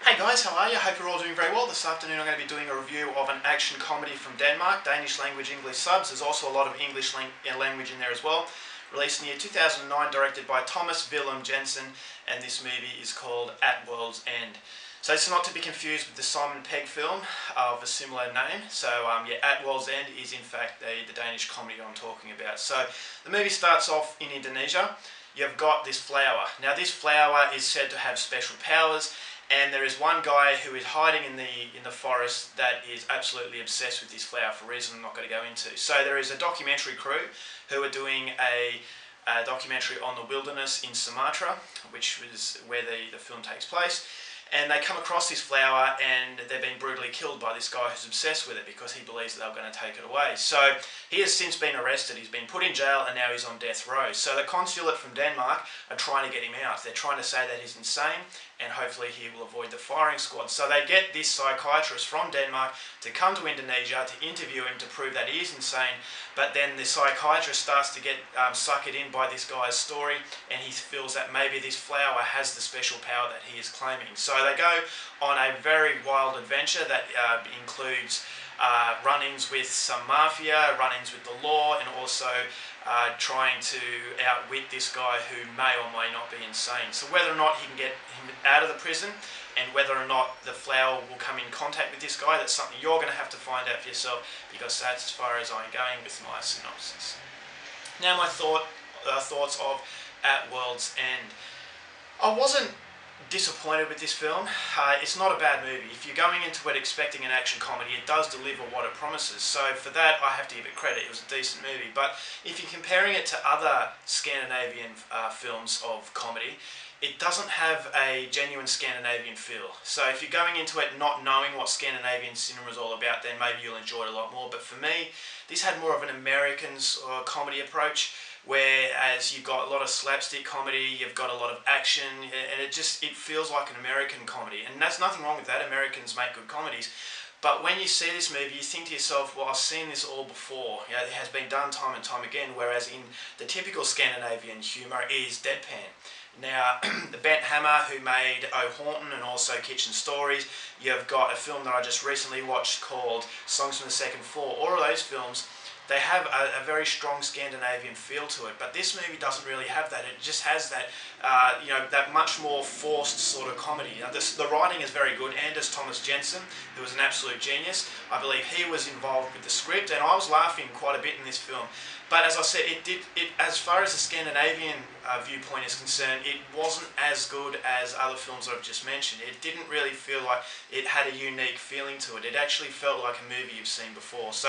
Hey guys, how are you? Hope you're all doing very well. This afternoon I'm going to be doing a review of an action comedy from Denmark, Danish language English subs. There's also a lot of English language in there as well. Released in the year 2009, directed by Thomas Willem Jensen, and this movie is called At World's End. So it's not to be confused with the Simon Pegg film of a similar name. So yeah, At World's End is in fact the Danish comedy I'm talking about. So the movie starts off in Indonesia. You've got this flower. Now this flower is said to have special powers, and there is one guy who is hiding in the forest that is absolutely obsessed with this flower for a reason I'm not going to go into. So there is a documentary crew who are doing a documentary on the wilderness in Sumatra, which is where the film takes place. And they come across this flower and they're being brutally killed by this guy who's obsessed with it because he believes that they're going to take it away. So he has since been arrested, he's been put in jail, and now he's on death row. So the consulate from Denmark are trying to get him out. They're trying to say that he's insane and hopefully he will avoid the firing squad. So they get this psychiatrist from Denmark to come to Indonesia to interview him to prove that he is insane, but then the psychiatrist starts to get suckered in by this guy's story, and he feels that maybe this flower has the special power that he is claiming. So they go on a very wild adventure that includes run-ins with some mafia, run-ins with the law, and also trying to outwit this guy who may or may not be insane. So whether or not he can get him out of the prison and whether or not the flower will come in contact with this guy, that's something you're going to have to find out for yourself, because that's as far as I'm going with my synopsis. Now my thoughts of At World's End. I wasn't disappointed with this film. It's not a bad movie. If you're going into it expecting an action comedy, it does deliver what it promises. So for that, I have to give it credit. It was a decent movie. But if you're comparing it to other Scandinavian films of comedy, it doesn't have a genuine Scandinavian feel. So if you're going into it not knowing what Scandinavian cinema is all about, then maybe you'll enjoy it a lot more. But for me, this had more of an American comedy approach, whereas you've got a lot of slapstick comedy, you've got a lot of action, and it feels like an American comedy. And there's nothing wrong with that. Americans make good comedies. But when you see this movie, you think to yourself, well, I've seen this all before. You know, it has been done time and time again, whereas in the typical Scandinavian humour is deadpan. Now, the Bent Hammer, who made Oh Horton and also Kitchen Stories, you've got a film that I just recently watched called Songs from the Second Floor. All of those films, they have a very strong Scandinavian feel to it, but this movie doesn't really have that. It just has that, that much more forced sort of comedy. Now, the writing is very good. Anders Thomas Jensen, who was an absolute genius, I believe he was involved with the script, and I was laughing quite a bit in this film. But as I said, as far as the Scandinavian viewpoint is concerned, it wasn't as good as other films that I've just mentioned. It didn't really feel like it had a unique feeling to it. It actually felt like a movie you've seen before. So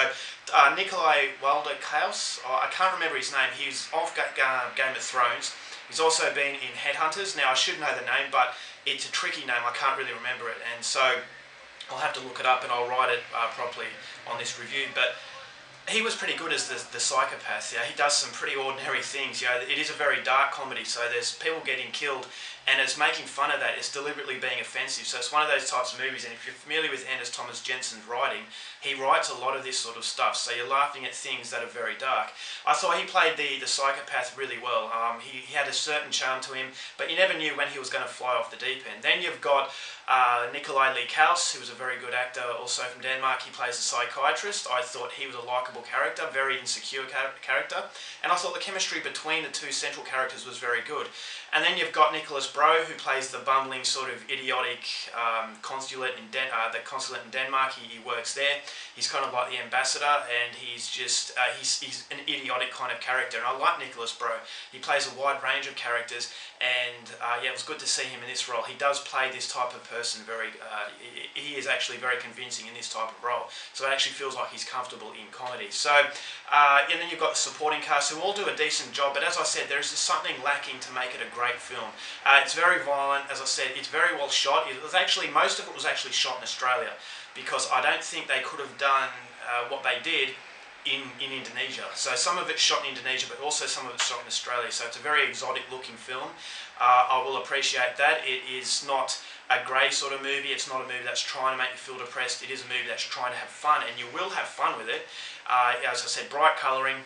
Nikolai Walder-Klaus, I can't remember his name, he's off Game of Thrones. He's also been in Headhunters. Now I should know the name, but it's a tricky name, I can't really remember it, and so I'll have to look it up and I'll write it properly on this review. But he was pretty good as the psychopath. Yeah, he does some pretty ordinary things. You know, it is a very dark comedy, so there's people getting killed, and it's making fun of that. It's deliberately being offensive. So it's one of those types of movies, and if you're familiar with Anders Thomas Jensen's writing, he writes a lot of this sort of stuff, so you're laughing at things that are very dark. I thought he played the psychopath really well. He had a certain charm to him, but you never knew when he was going to fly off the deep end. Then you've got Nikolai Lee-Kaus, who was a very good actor, also from Denmark. He plays a psychiatrist. I thought he was a likeable character, very insecure character, and I thought the chemistry between the two central characters was very good. And then you've got Nicholas Bro, who plays the bumbling sort of idiotic consulate in Denmark. He works there. He's kind of like the ambassador, and he's just he's an idiotic kind of character. And I like Nicholas Bro. He plays a wide range of characters, and yeah, it was good to see him in this role. He does play this type of person very. He is actually very convincing in this type of role. So it actually feels like he's comfortable in comedy. So and then you've got the supporting cast who all do a decent job. But as I said, there is just something lacking to make it a great film. It's very violent, as I said. It's very well shot. It was actually, most of it was actually shot in Australia, because I don't think they could have done what they did in Indonesia. So some of it's shot in Indonesia, but also some of it's shot in Australia. So it's a very exotic looking film. I will appreciate that. It is not a grey sort of movie. It's not a movie that's trying to make you feel depressed. It is a movie that's trying to have fun, and you will have fun with it. As I said, bright colouring.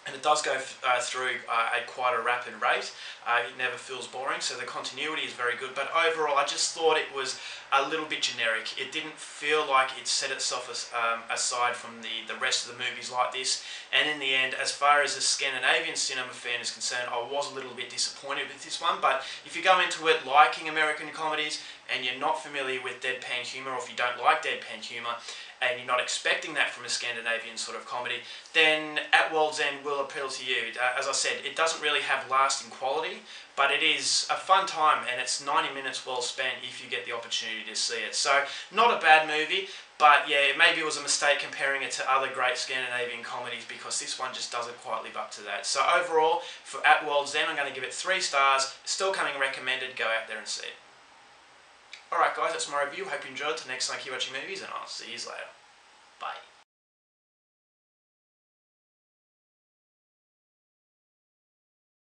and it does go through at quite a rapid rate. It never feels boring, so the continuity is very good, but overall I just thought it was a little bit generic. It didn't feel like it set itself aside from the rest of the movies like this, and in the end, as far as a Scandinavian cinema fan is concerned, I was a little bit disappointed with this one. But if you go into it liking American comedies and you're not familiar with deadpan humour, or if you don't like deadpan humour and you're not expecting that from a Scandinavian sort of comedy, then At World's End will appeal to you. As I said, it doesn't really have lasting quality, but it is a fun time, and it's 90 minutes well spent if you get the opportunity to see it. So, not a bad movie, but yeah, maybe it was a mistake comparing it to other great Scandinavian comedies, because this one just doesn't quite live up to that. So overall, for At World's End, I'm going to give it 3 stars. Still coming recommended. Go out there and see it. Alright guys, that's my review. Hope you enjoyed. Till next time, keep watching movies, and I'll see you later. Bye.